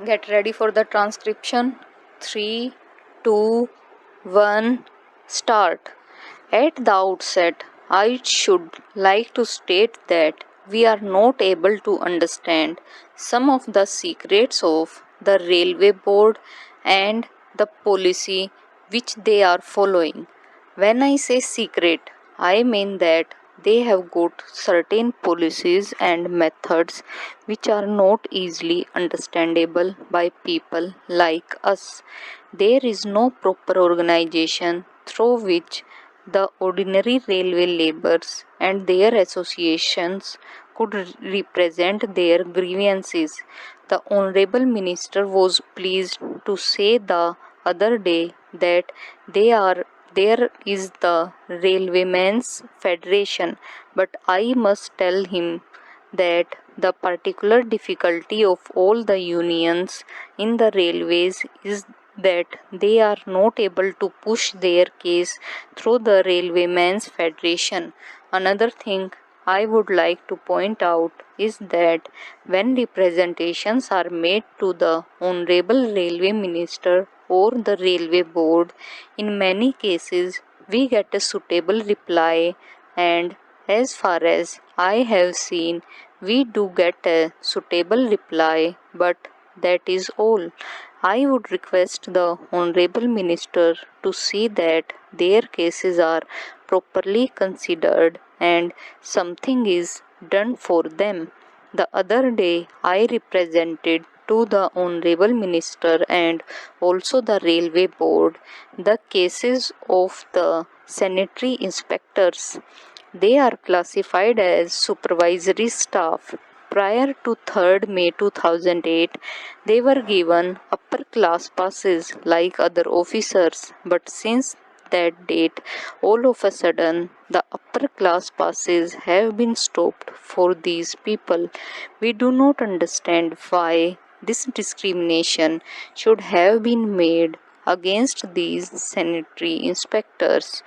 Get ready for the transcription. 3, 2, 1, start. At the outset, I should like to state that we are not able to understand some of the secrets of the railway board and the policy which they are following. When I say secret, I mean that they have got certain policies and methods which are not easily understandable by people like us. There is no proper organization through which the ordinary railway laborers and their associations could represent their grievances. The Honorable Minister was pleased to say the other day that there is the Railwaymen's Federation, but I must tell him that the particular difficulty of all the unions in the railways is that they are not able to push their case through the Railwaymen's Federation. Another thing I would like to point out is that when representations are made to the Honorable Railway Minister or the Railway Board, in many cases we get a suitable reply, and as far as I have seen, we do get a suitable reply, but that is all. I would request the Honorable Minister to see that their cases are properly considered and something is done for them. The other day, I represented to the Honorable Minister and also the Railway Board the cases of the sanitary inspectors. They are classified as supervisory staff. Prior to 3rd May 2008, they were given upper class passes like other officers, but since that date, all of a sudden, the upper class passes have been stopped for these people. We do not understand why this discrimination should have been made against these sanitary inspectors.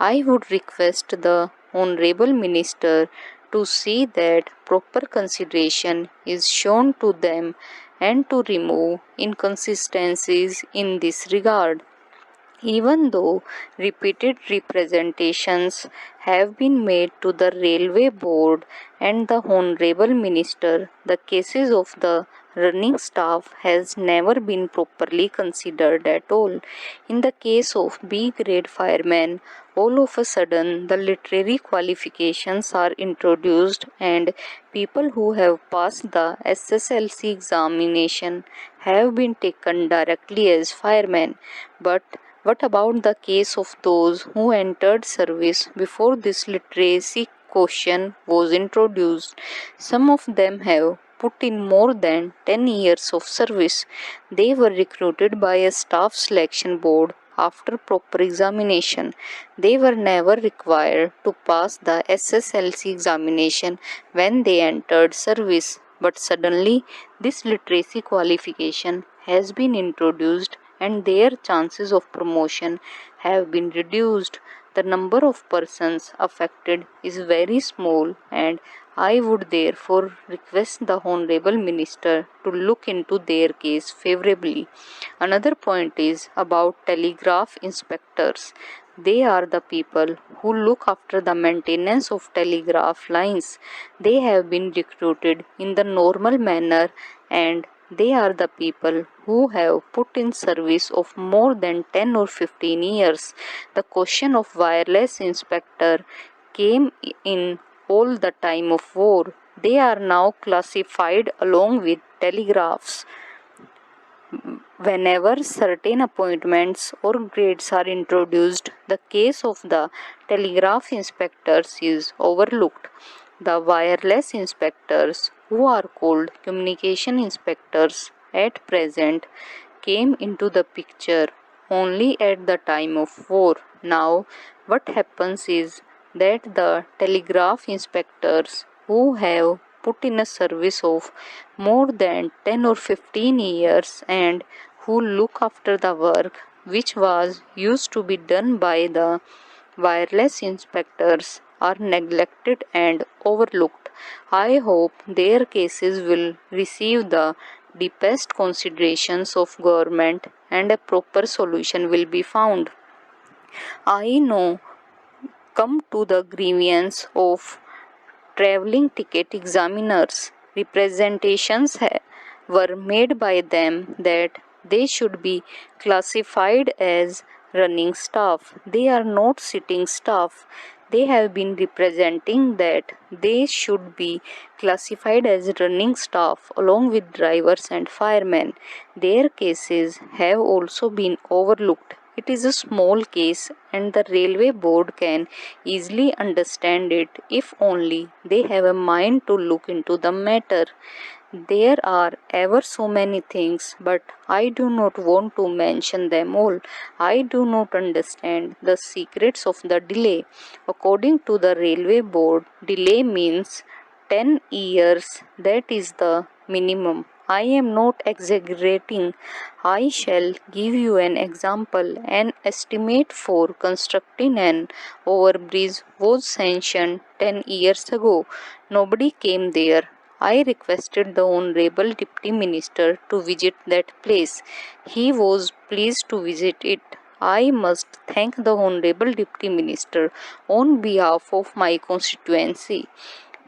I would request the Honorable Minister to see that proper consideration is shown to them and to remove inconsistencies in this regard. Even though repeated representations have been made to the Railway Board and the Honorable Minister, the cases of the running staff has never been properly considered at all. In the case of B grade firemen, all of a sudden the literary qualifications are introduced and people who have passed the SSLC examination have been taken directly as firemen. But what about the case of those who entered service before this literacy question was introduced? Some of them have put in more than 10 years of service. They were recruited by a staff selection board after proper examination. They were never required to pass the SSLC examination when they entered service. But suddenly, this literacy qualification has been introduced and their chances of promotion have been reduced. The number of persons affected is very small, and I would therefore request the Honorable Minister to look into their case favorably. Another point is about telegraph inspectors. They are the people who look after the maintenance of telegraph lines. They have been recruited in the normal manner, and they are the people who have put in service of more than 10 or 15 years. The question of wireless inspector came in all the time of war. They are now classified along with telegraphs. Whenever certain appointments or grades are introduced, the case of the telegraph inspectors is overlooked. The wireless inspectors, who are called communication inspectors at present, came into the picture only at the time of war. Now, what happens is that the telegraph inspectors who have put in a service of more than 10 or 15 years and who look after the work which was used to be done by the wireless inspectors are neglected and overlooked. I hope their cases will receive the deepest considerations of government and a proper solution will be found. I know come to the grievance of travelling ticket examiners. Representations were made by them that they should be classified as running staff. They are not sitting staff. They have been representing that they should be classified as running staff along with drivers and firemen. Their cases have also been overlooked. It is a small case and the railway board can easily understand it if only they have a mind to look into the matter. There are ever so many things, but I do not want to mention them all. I do not understand the secrets of the delay. According to the railway board, delay means 10 years. That is the minimum. I am not exaggerating. I shall give you an example. An estimate for constructing an overbridge was sanctioned 10 years ago. Nobody came there. I requested the Honorable Deputy Minister to visit that place. He was pleased to visit it. I must thank the Honorable Deputy Minister on behalf of my constituency.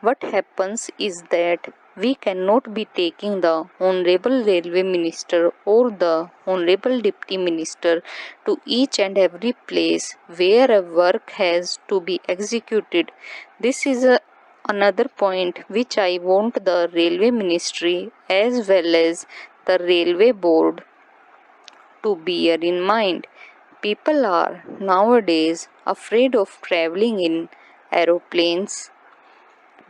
What happens is that we cannot be taking the Honorable Railway Minister or the Honorable Deputy Minister to each and every place where a work has to be executed. This is another point which I want the Railway Ministry as well as the Railway Board to bear in mind. People are nowadays afraid of traveling in aeroplanes,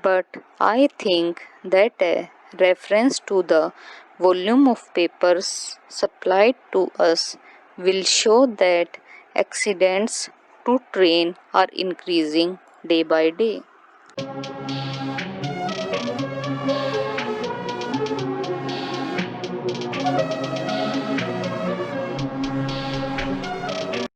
but I think that a reference to the volume of papers supplied to us will show that accidents to train are increasing day by day.